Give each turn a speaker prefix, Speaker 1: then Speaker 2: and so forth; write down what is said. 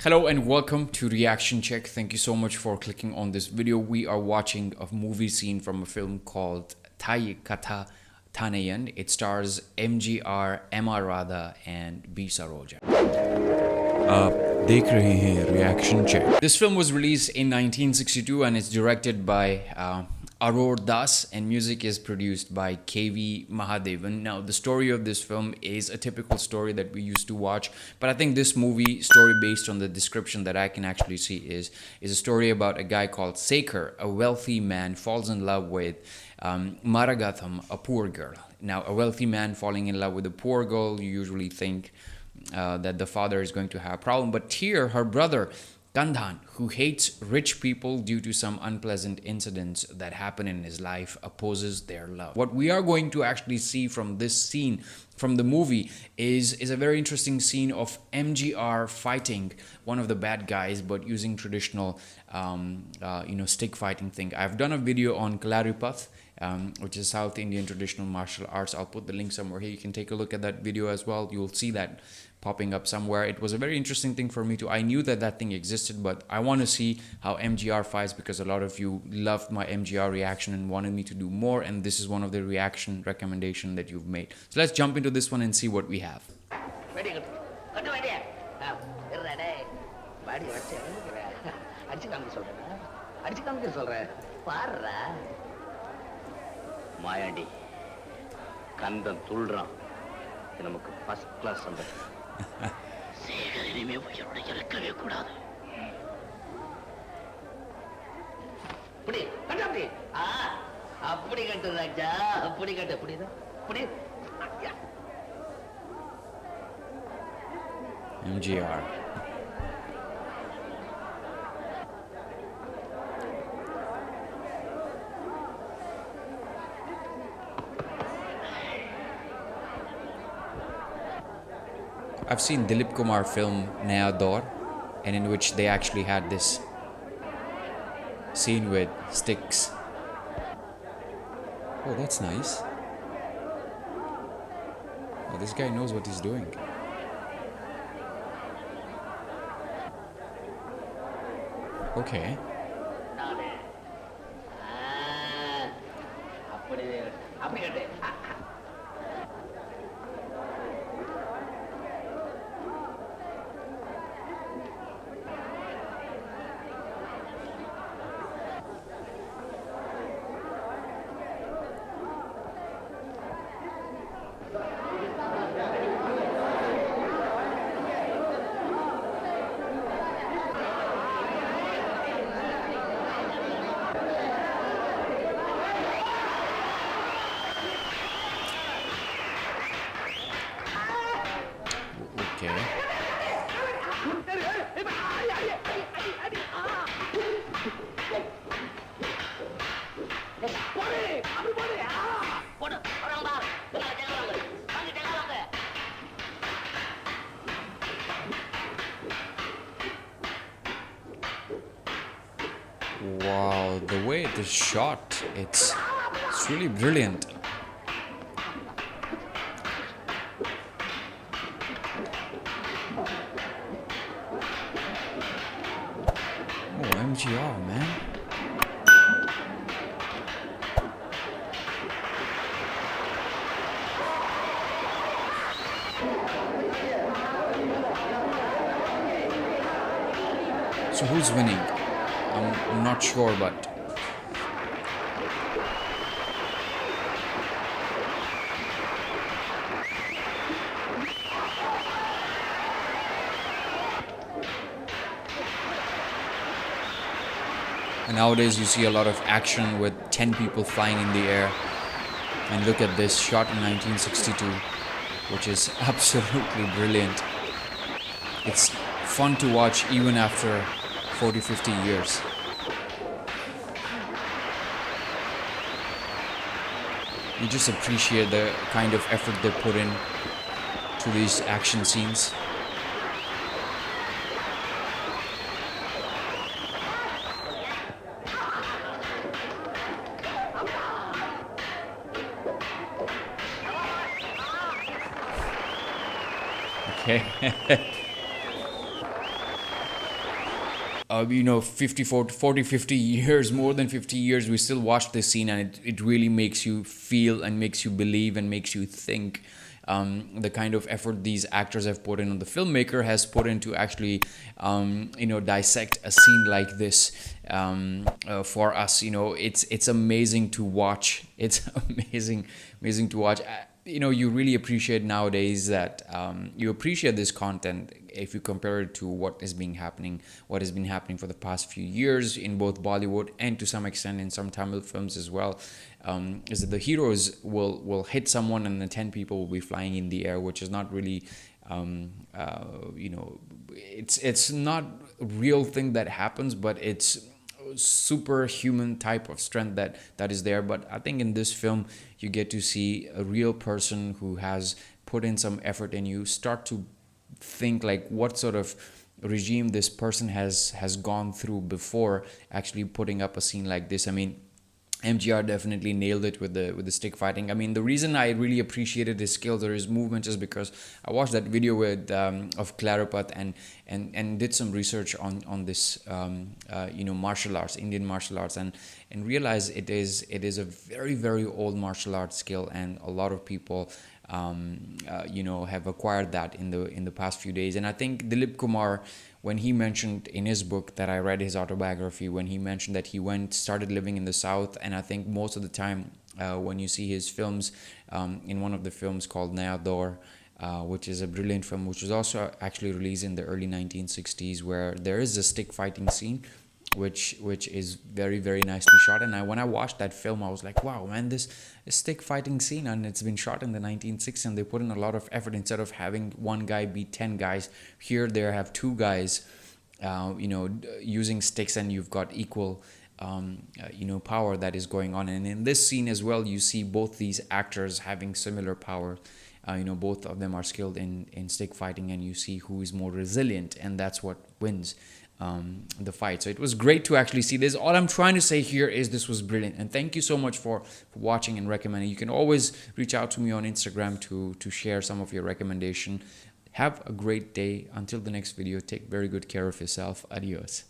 Speaker 1: Hello and welcome to Reaction Check. Thank you so much for clicking on this video. We are watching a movie scene from a film called Thai Katha Thanayan. It stars MGR, Emma Radha and B. Saroja. आप देख रहे हैं Reaction Check. This film was released in 1962 and it's directed by Aror Das, and music is produced by KV Mahadevan. Now, the story of this film is a typical story that we used to watch, but I think this movie story, based on the description that I can actually see, is a story about a guy called Sekar, a wealthy man, falls in love with Maragatham, a poor girl. Now, a wealthy man falling in love with a poor girl, you usually think that the father is going to have a problem, but here her brother Kandhan, who hates rich people due to some unpleasant incidents that happen in his life, opposes their love. What we are going to actually see from this scene from the movie is a very interesting scene of MGR fighting one of the bad guys, but using traditional stick fighting thing. I've done a video on Kalaripath, which is South Indian traditional martial arts. I'll put the link somewhere here. You can take a look at that video as well. You'll see that popping up somewhere. It was a very interesting thing for me too. I knew that thing existed, but I want to see how MGR fights because a lot of you loved my MGR reaction and wanted me to do more, and this is one of the reaction recommendation that you've made. So let's jump into this one and see what we have.
Speaker 2: Very good. Mayandi Kandan துள்றான். இது நமக்கு first class சம்பளம். சேகர் இனிமே உயிரோட இருக்கவே கூடாது. புடி கட்டு அப்படி. அப்படி கட்டு ராஜா, அப்படி கட்டு. புடிதா புடி.
Speaker 1: MGR. I've seen Dilip Kumar film Naya Daur, and in which they actually had this scene with sticks. Oh, that's nice. Oh, this guy knows what he's doing. Okay.
Speaker 2: அப்படி கட்டு.
Speaker 1: Okay. Wow, the way it is shot, it's really brilliant. Oh, MGR, man. So who's winning? I'm not sure, but and nowadays you see a lot of action with 10 people flying in the air. And look at this, shot in 1962, which is absolutely brilliant. It's fun to watch even after 40-50 years. You just appreciate the kind of effort they put in to these action scenes. Okay. 54 to 40, 50 years, more than 50 years, we still watch this scene, and it really makes you feel and makes you believe and makes you think. The kind of effort these actors have put in, and the filmmaker has put in to actually, dissect a scene like this for us. It's amazing to watch. It's amazing to watch. You really appreciate nowadays that you appreciate this content if you compare it to what has been happening for the past few years in both Bollywood and to some extent in some Tamil films as well. Is that the heroes will hit someone and then 10 people will be flying in the air, which is not really it's not a real thing that happens, but it's superhuman type of strength that is there. But I think in this film you get to see a real person who has put in some effort, and you start to think like what sort of regime this person has gone through before actually putting up a scene like this. I mean, MGR definitely nailed it with the stick fighting. I mean, the reason I really appreciated his skills or his movements is because I watched that video with of Clarapat and did some research on this martial arts, Indian martial arts, and realized it is a very, very old martial arts skill, and a lot of people have acquired that in the past few days. And I think Dilip Kumar, when he mentioned in his book that I read his autobiography, when he mentioned that he started living in the South, and I think most of the time when you see his films, in one of the films called Naya Daur, which is a brilliant film, which was also actually released in the early 1960s, where there is a stick fighting scene which is very, very nicely shot. And when I watched that film, I was like, wow, man, this stick fighting scene, and it's been shot in the 1960s, and they put in a lot of effort. Instead of having one guy beat 10 guys, here they have two guys using sticks, and you've got equal power that is going on. And in this scene as well, you see both these actors having similar power. Both of them are skilled in stick fighting, and you see who is more resilient, and that's what wins the fight. So it was great to actually see this. All I'm trying to say here is this was brilliant, and thank you so much for watching and recommending. You can always reach out to me on Instagram to share some of your recommendation. Have a great day. Until the next video, take very good care of yourself. Adios.